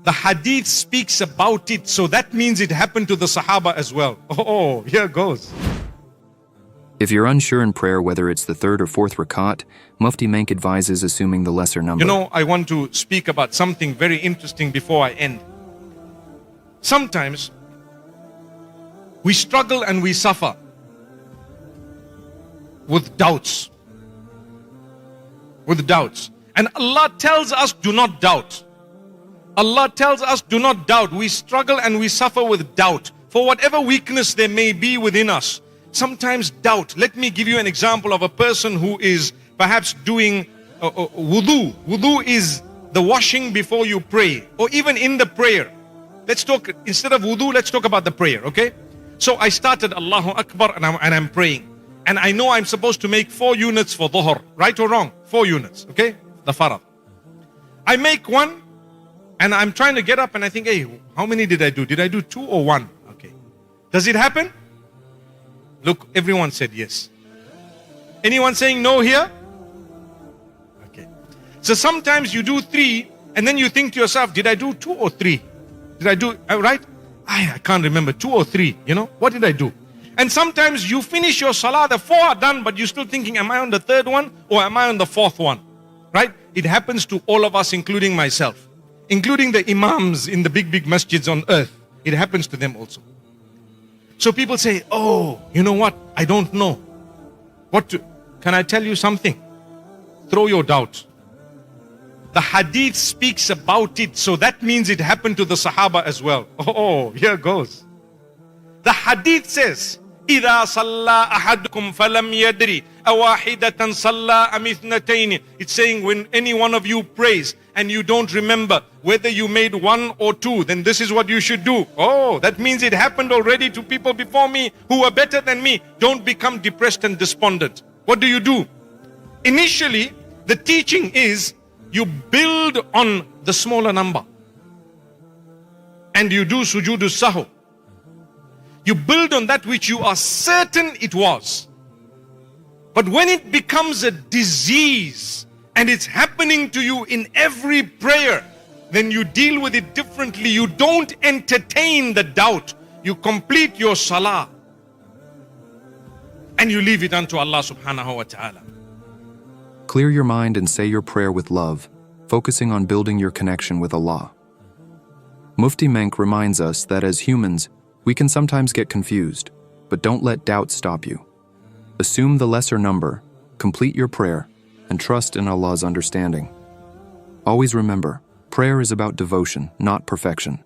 The Hadith speaks about it, so that means it happened to the Sahaba as well. Oh, here goes. If you're unsure in prayer whether it's the third or fourth Rakat, Mufti Menk advises assuming the lesser number. You know, I want to speak about something very interesting before I end. Sometimes we struggle and we suffer with doubts. With doubts. And Allah tells us, do not doubt. Allah tells us, do not doubt. We struggle and we suffer with doubt. For whatever weakness there may be within us, sometimes doubt. Let me give you an example of a person who is perhaps doing wudu. Wudu is the washing before you pray, or even in the prayer. Let's talk, instead of wudu, let's talk about the prayer, okay? So I started Allahu Akbar and I'm praying. And I know I'm supposed to make 4 units for dhuhr, right or wrong? 4 units, okay? The farad. I make 1 and I'm trying to get up and I think, hey, how many did I do? Did I do 2 or 1? Okay. Does it happen? Look, everyone said yes. Anyone saying no here? Okay. So sometimes you do 3 and then you think to yourself, did I do 2 or 3? Did I do, right? I can't remember, 2 or 3, you know? What did I do? And sometimes you finish your salah, the 4 are done, but you're still thinking, am I on the 3rd one or am I on the 4th one? Right? It happens to all of us, including myself. Including the imams in the big masjids on earth. It happens to them also. So people say, oh, you know what? I don't know. What to, can I tell you something? Throw your doubt. The Hadith speaks about it, so that means it happened to the Sahaba as well. Oh, here goes. The Hadith says, إِذَا صَلَّى أَحَدُكُمْ فَلَمْ يَدْرِ أَوَاحِدَةً صَلَّى أَمْ اثْنَتَيْنِ. It's saying when any one of you prays and you don't remember whether you made 1 or 2, then this is what you should do. Oh, that means it happened already to people before me who were better than me. Don't become depressed and despondent. What do? Initially, the teaching is you build on the smaller number and you do sujood sahu. You build on that which you are certain it was. But when it becomes a disease and it's happening to you in every prayer, then you deal with it differently. You don't entertain the doubt. You complete your salah and you leave it unto Allah subhanahu wa ta'ala. Clear your mind and say your prayer with love, focusing on building your connection with Allah. Mufti Menk reminds us that as humans, we can sometimes get confused, but don't let doubt stop you. Assume the lesser number, complete your prayer, and trust in Allah's understanding. Always remember, prayer is about devotion, not perfection.